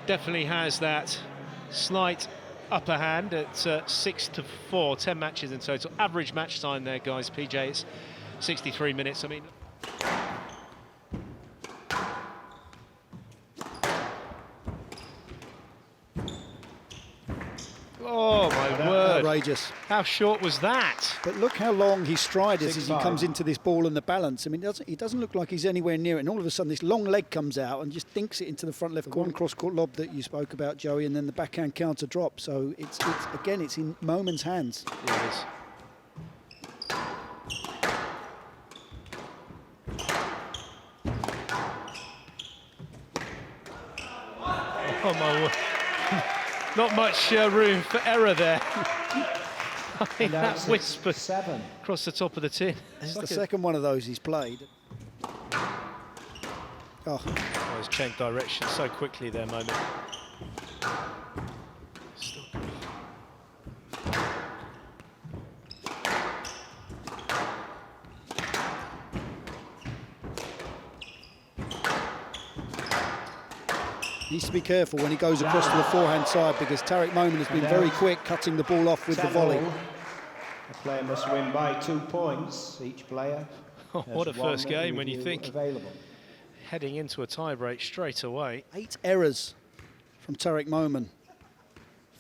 definitely has that slight upper hand at 6-4, 10 matches in total. Average match time there, guys. PJ, it's 63 minutes. I mean, oh my word! Outrageous. How short was that? But look how long his stride is as he comes into this ball and the balance. I mean, he doesn't look like he's anywhere near it. And all of a sudden, this long leg comes out and just dinks it into the front left corner, cross-court lob that you spoke about, Joey, and then the backhand counter drop. So it's again, it's in Momen's hands. Yeah, it is. Oh my word. Not much room for error there. I think that whisper across the top of the tin. It's the second one of those he's played. Oh, he's changed direction so quickly there, Moment. Needs to be careful when he goes across to the forehand side, because Tarek Momen has been very quick cutting the ball off with the volley. The player must win by 2 points, each player. Oh, what a first game when you think heading into a tie break straight away. 8 errors from Tarek Momen.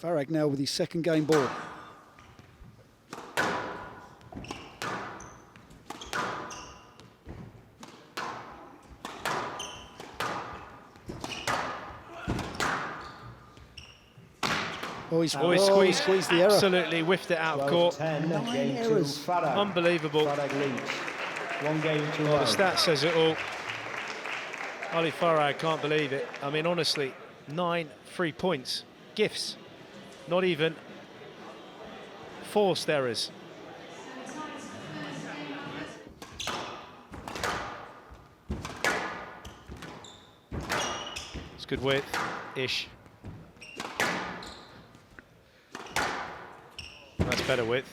Farag now with his second game ball. Oh, he squeezed the error. Absolutely whiffed it out of court. 9 errors. Unbelievable. One game to the stat says it all. Ali Farag can't believe it. I mean, honestly, 9 free points. Gifts. Not even forced errors. It's good width-ish. That's better width.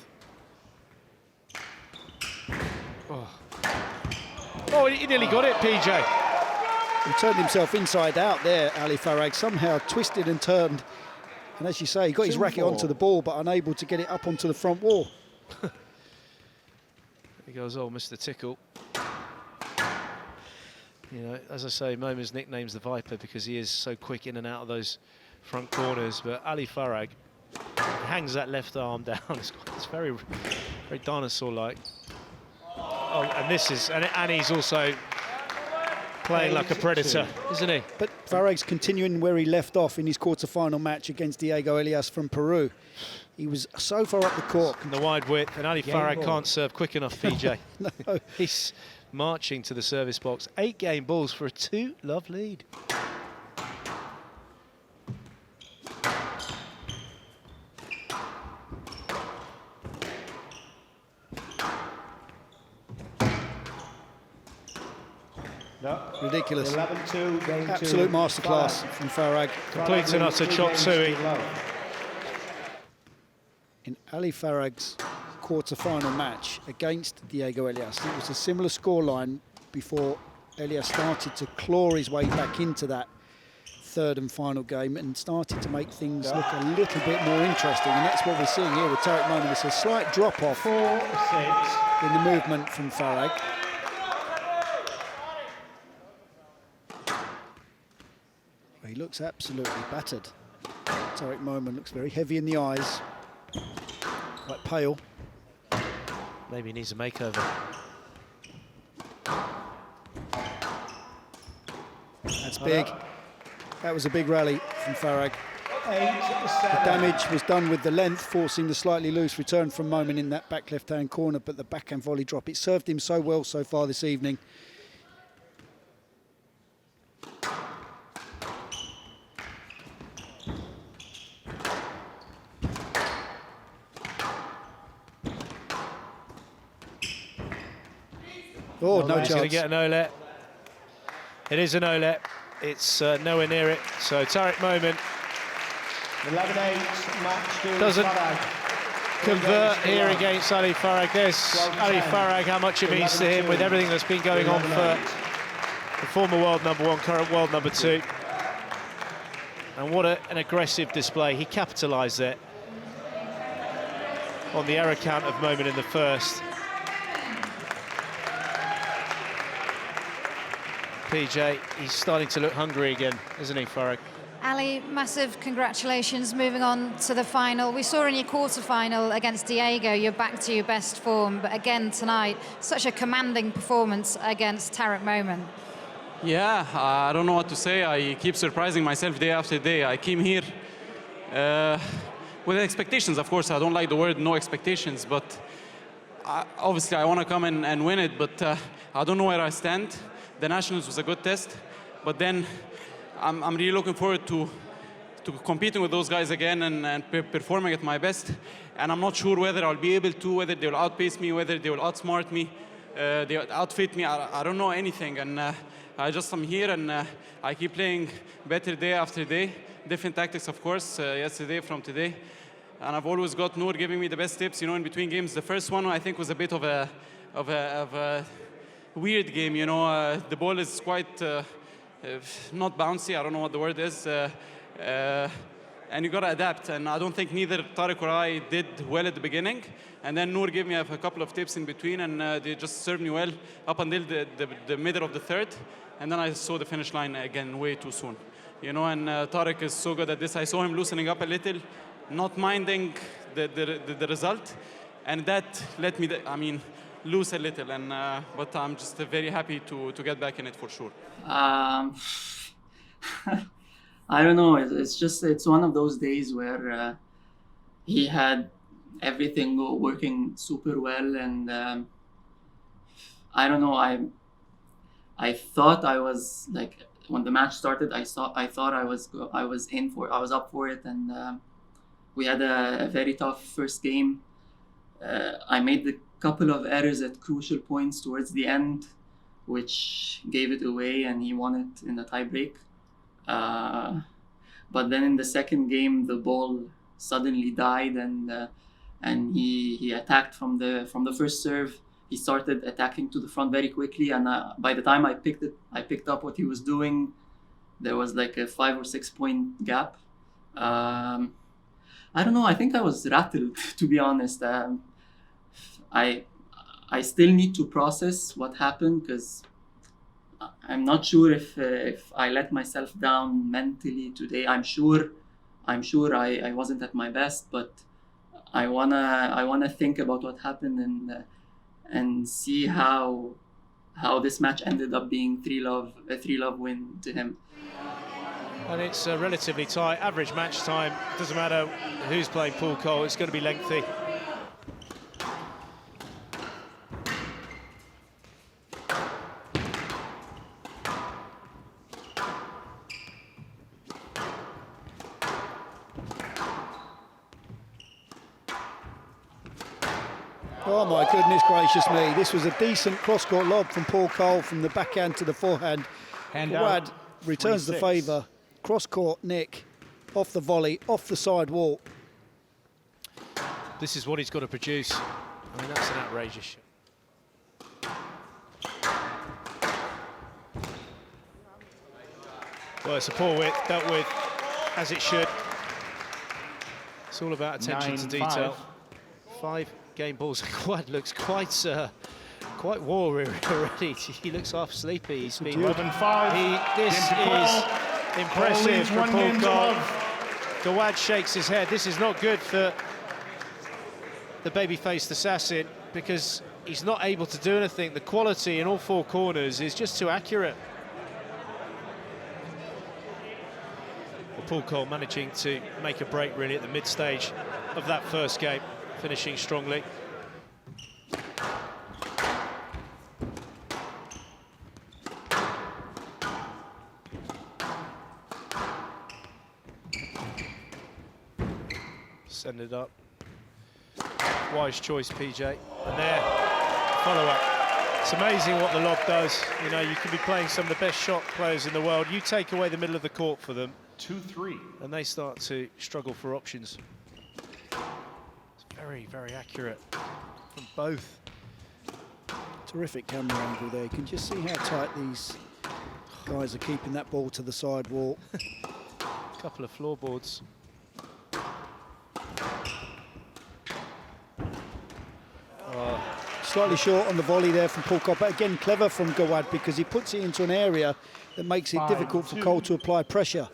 Oh, he nearly got it, PJ. He turned himself inside out there, Ali Farag, somehow twisted and turned. And as you say, he got his racket onto the ball, but unable to get it up onto the front wall. He goes, oh, Mr. Tickle. You know, as I say, Momen's nickname's the Viper because he is so quick in and out of those front corners. But Ali Farag hangs that left arm down. It's very, very dinosaur-like. Oh, and this is, and he's also playing like a predator, isn't he? But Farag's continuing where he left off in his quarter-final match against Diego Elias from Peru. He was so far up the court. And the wide width, and Ali Farag can't serve quick enough, PJ. No. He's marching to the service box. 8 game balls for a 2-love lead. No. Ridiculous. 11-2, game Absolute masterclass from Farag. Complete and utter chop suey. In Ali Farag's quarter-final match against Diego Elias, it was a similar scoreline before Elias started to claw his way back into that third and final game and started to make things look a little bit more interesting. And that's what we're seeing here with Tarek Momen. It's a slight drop-off in the movement from Farag. He looks absolutely battered. Tarek Momen looks very heavy in the eyes, quite pale. Maybe he needs a makeover. That's big. That was a big rally from Farag. The damage was done with the length, forcing the slightly loose return from Momen in that back left-hand corner, but the backhand volley drop, it served him so well so far this evening. Oh, no chance. He's going to get an no-let. It is a no-let. It's nowhere near it. So Tarek Momen 11-8 match doesn't convert here against Ali Farag. There's Ali Farag, how much it means to him with everything that's been going on for the former world #1, current world #2. And what an aggressive display. He capitalised there on the error count of Momen in the first. PJ, he's starting to look hungry again, isn't he, Farag? Ali, massive congratulations moving on to the final. We saw in your quarter-final against Diego, you're back to your best form, but again tonight, such a commanding performance against Tarek Momen. Yeah, I don't know what to say. I keep surprising myself day after day. I came here with expectations, of course. I don't like the word no expectations, but obviously I want to come and win it, but I don't know where I stand. The Nationals was a good test, but then I'm really looking forward to competing with those guys again and performing at my best. And I'm not sure whether I'll be able to, whether they will outpace me, whether they will outsmart me, they will outfit me. I don't know anything. And I'm here and I keep playing better day after day. Different tactics, of course, yesterday from today. And I've always got Noor giving me the best tips, you know, in between games. The first one, I think, was a bit of a weird game, you know. The ball is quite not bouncy, I don't know what the word is. And you got to adapt. And I don't think neither Tarek or I did well at the beginning. And then Noor gave me a couple of tips in between, and they just served me well up until the middle of the third. And then I saw the finish line again way too soon. You know, and Tarek is so good at this. I saw him loosening up a little, not minding the result. And that let me, lose a little. And but I'm just very happy to get back in it for sure. I don't know. It's one of those days where he had everything working super well, and I don't know. I thought I was like, when the match started, I thought I was up for it, and we had a very tough first game. I made a couple of errors at crucial points towards the end, which gave it away, and he won it in a tie break. But then in the second game, the ball suddenly died, and he attacked from the first serve. He started attacking to the front very quickly, and by the time I picked up what he was doing, there was like a 5 or 6 point gap. I don't know. I think I was rattled, to be honest. I still need to process what happened, because I'm not sure if I let myself down mentally today. I'm sure I wasn't at my best, but I wanna think about what happened and see how this match ended up being a 3-love win to him. And it's relatively tight. Average match time, doesn't matter who's playing pool Coll, it's going to be lengthy. Oh my goodness gracious me, this was a decent cross-court lob from Paul Coll from the backhand to the forehand. Gawad returns the favour, cross-court nick, off the volley, off the side wall. This is what he's got to produce. I mean, that's an outrageous shot. Well, it's a poor width, dealt with as it should. It's all about attention to detail. 5 game balls. Gawad looks quite warrior already. He looks half sleepy. He's been. 11-5. This is impressive from Paul Coll. Gawad shakes his head. This is not good for the baby-faced assassin, because he's not able to do anything. The quality in all 4 corners is just too accurate. Well, Paul Coll managing to make a break really at the mid-stage of that first game, finishing strongly. Send it up. Wise choice, PJ. And there, follow-up. It's amazing what the lob does. You know, you can be playing some of the best shot players in the world. You take away the middle of the court for them. 2-3. And they start to struggle for options. It's very, very accurate from both. Terrific camera angle there. You can just see how tight these guys are keeping that ball to the side wall. couple of floorboards. Slightly short on the volley there from Paul Coll, but again clever from Gawad because he puts it into an area that makes it difficult for Coll to apply pressure.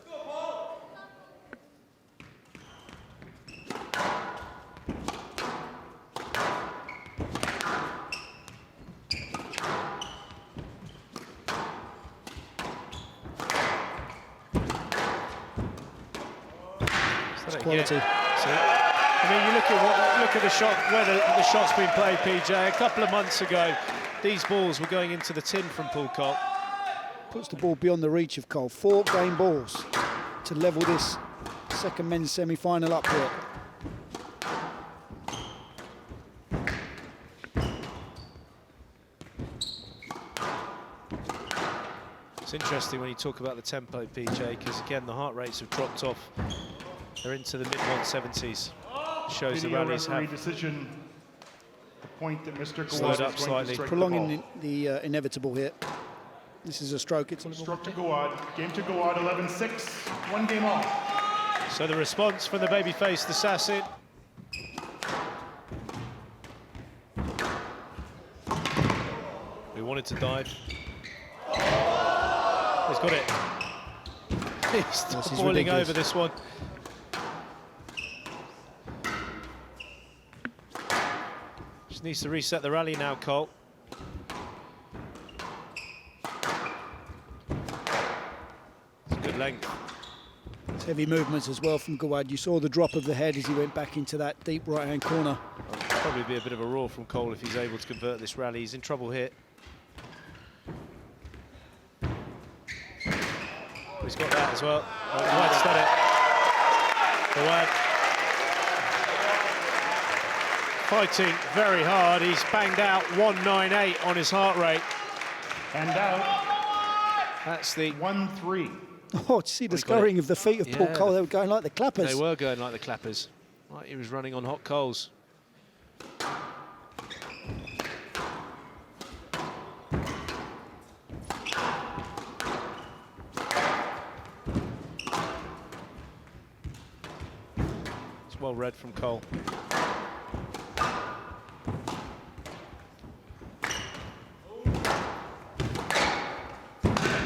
Quality. I mean, you look at the shot, where the shot's been played, PJ. A couple of months ago, these balls were going into the tin from Paul Coll. Puts the ball beyond the reach of Coll. 4 game balls to level this second men's semi-final up here. It's interesting when you talk about the tempo, PJ, because again, the heart rates have dropped off. They're into the mid-170s. Shows the rallies have decision. The point that Mr. Gawad slowed up slightly. Prolonging the inevitable here. This is a stroke. It's Stroke to Gawad. Game to Gawad, 11-6. 1 game off. So the response from the baby-faced assassin. We wanted to dive. He's got it. He's boiling over this one. Just needs to reset the rally now, Coll. It's a good length. It's heavy movements as well from Gawad. You saw the drop of the head as he went back into that deep right-hand corner. Probably be a bit of a roar from Coll if he's able to convert this rally. He's in trouble here. He's got that as well. Gawad's done it. Gawad fighting very hard. He's banged out 198 on his heart rate. And out. That's the 1-3. Oh, to see the scurrying of the feet of Paul Coll. They were going like the clappers. They were going like the clappers. Like he was running on hot coals. It's well read from Coll.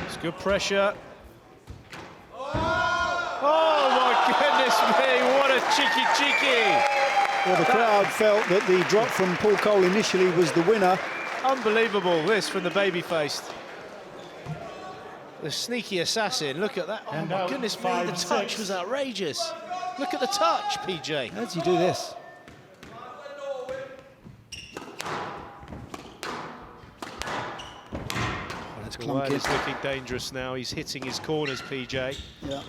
It's good pressure. Oh my goodness me, what a cheeky. Well, the crowd felt that the drop from Paul Coll initially was the winner. Unbelievable, this from the baby-faced. The sneaky assassin, look at that. Oh And my goodness me, the touch was outrageous. Look at the touch, PJ. How does he do this? That's Gawad clunky. is looking dangerous now. He's hitting his corners, PJ. Yeah.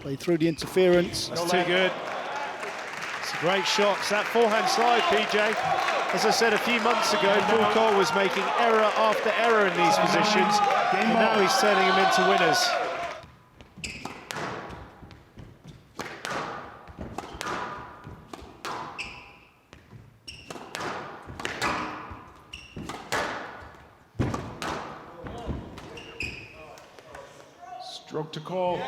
Played through the interference. That's too good. It's a great shot. It's that forehand slide, PJ. As I said a few months ago, Paul Coll was making error after error in these positions, and now he's turning them into winners. Stroke to Coll.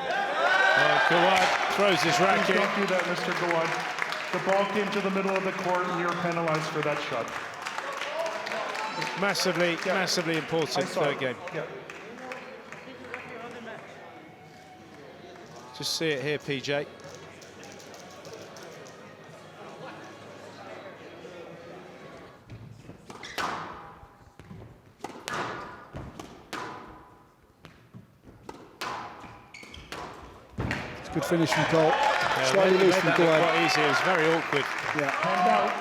Gawad throws his racket. Don't do that, Mr. Gawad. The ball came to the middle of the court and you're penalized for that shot. Massively important third game. Yeah. Just see it here, PJ. It's a good finish from Coll. Yeah, Slightly loose made from that look Gawad. quite easy. It was very awkward. Yeah. And out.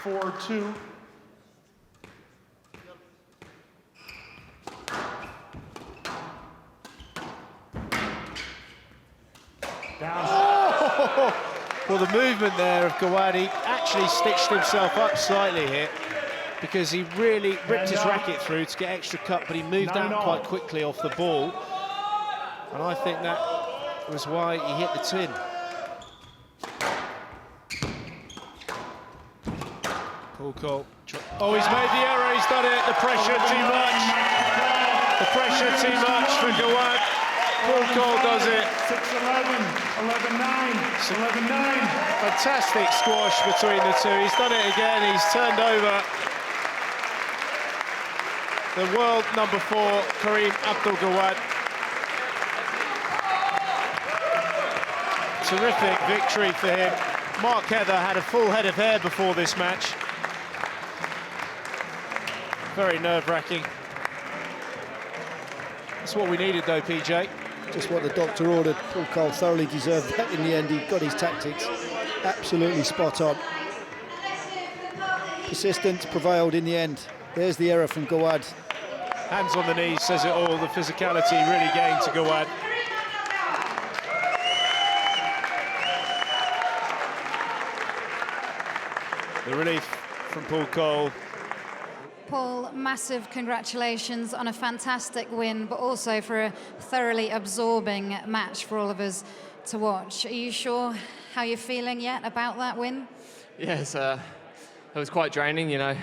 4-2. Down. Well, the movement there of Gawad, he actually stitched himself up slightly here because he really ripped his racket through to get extra cut, but he moved out quite quickly off the ball. And I think that was why he hit the tin. Coll. Oh, he's made the error, he's done it. The pressure too much. The pressure too much. for Gawad. Coll does it. 6-11, 11-9, 11-9. Fantastic squash between the two. He's done it again. He's turned over the world number 4, Karim Gawad. Terrific victory for him. Mark Heather had a full head of hair before this match. Very nerve-wracking. That's what we needed though, PJ. Just what the doctor ordered. Coll thoroughly deserved that in the end. He got his tactics absolutely spot on. Persistence prevailed in the end. There's the error from Gawad. Hands on the knees says it all. The physicality really gained to Gawad. The relief from Coll. Paul, massive congratulations on a fantastic win, but also for a thoroughly absorbing match for all of us to watch. Are you sure how you're feeling yet about that win? Yes, it was quite draining, you know.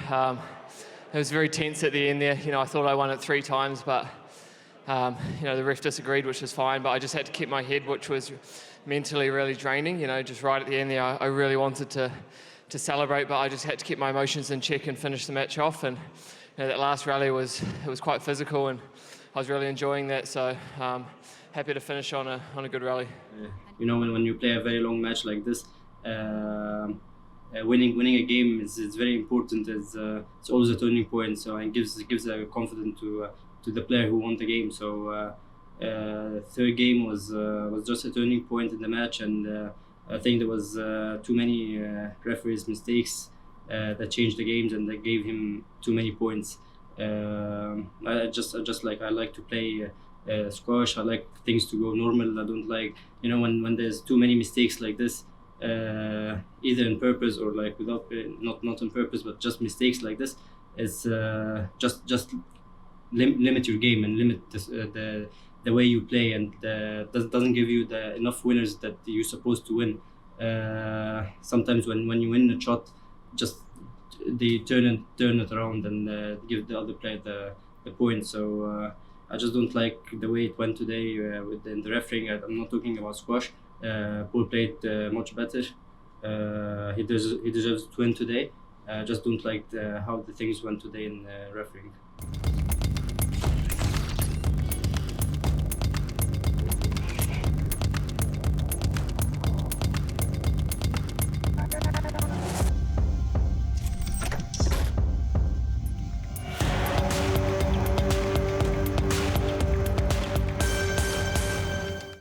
It was very tense at the end there. You know, I thought I won it 3 times, but, you know, the ref disagreed, which was fine, but I just had to keep my head, which was mentally really draining. You know, just right at the end there, I really wanted to celebrate, but I just had to keep my emotions in check and finish the match off. And you know, that last rally was quite physical, and I was really enjoying that. So happy to finish on a good rally. You know, when you play a very long match like this, winning a game is very important. It's always a turning point. So it gives a confidence to the player who won the game. So third game was just a turning point in the match, and I think there was too many referees' mistakes that changed the games, and that gave him too many points. I like to play squash. I like things to go normal. I don't like, you know, when there's too many mistakes like this, either in purpose or like without, not on purpose, but just mistakes like this. It's just limit your game and limit the way you play, and doesn't give you enough winners that you're supposed to win. Sometimes when you win a shot, just they turn it around and give the other player the point. So I just don't like the way it went today with the refereeing. I'm not talking about squash. Paul played much better. He deserves to win today. I just don't like how the things went today in refereeing.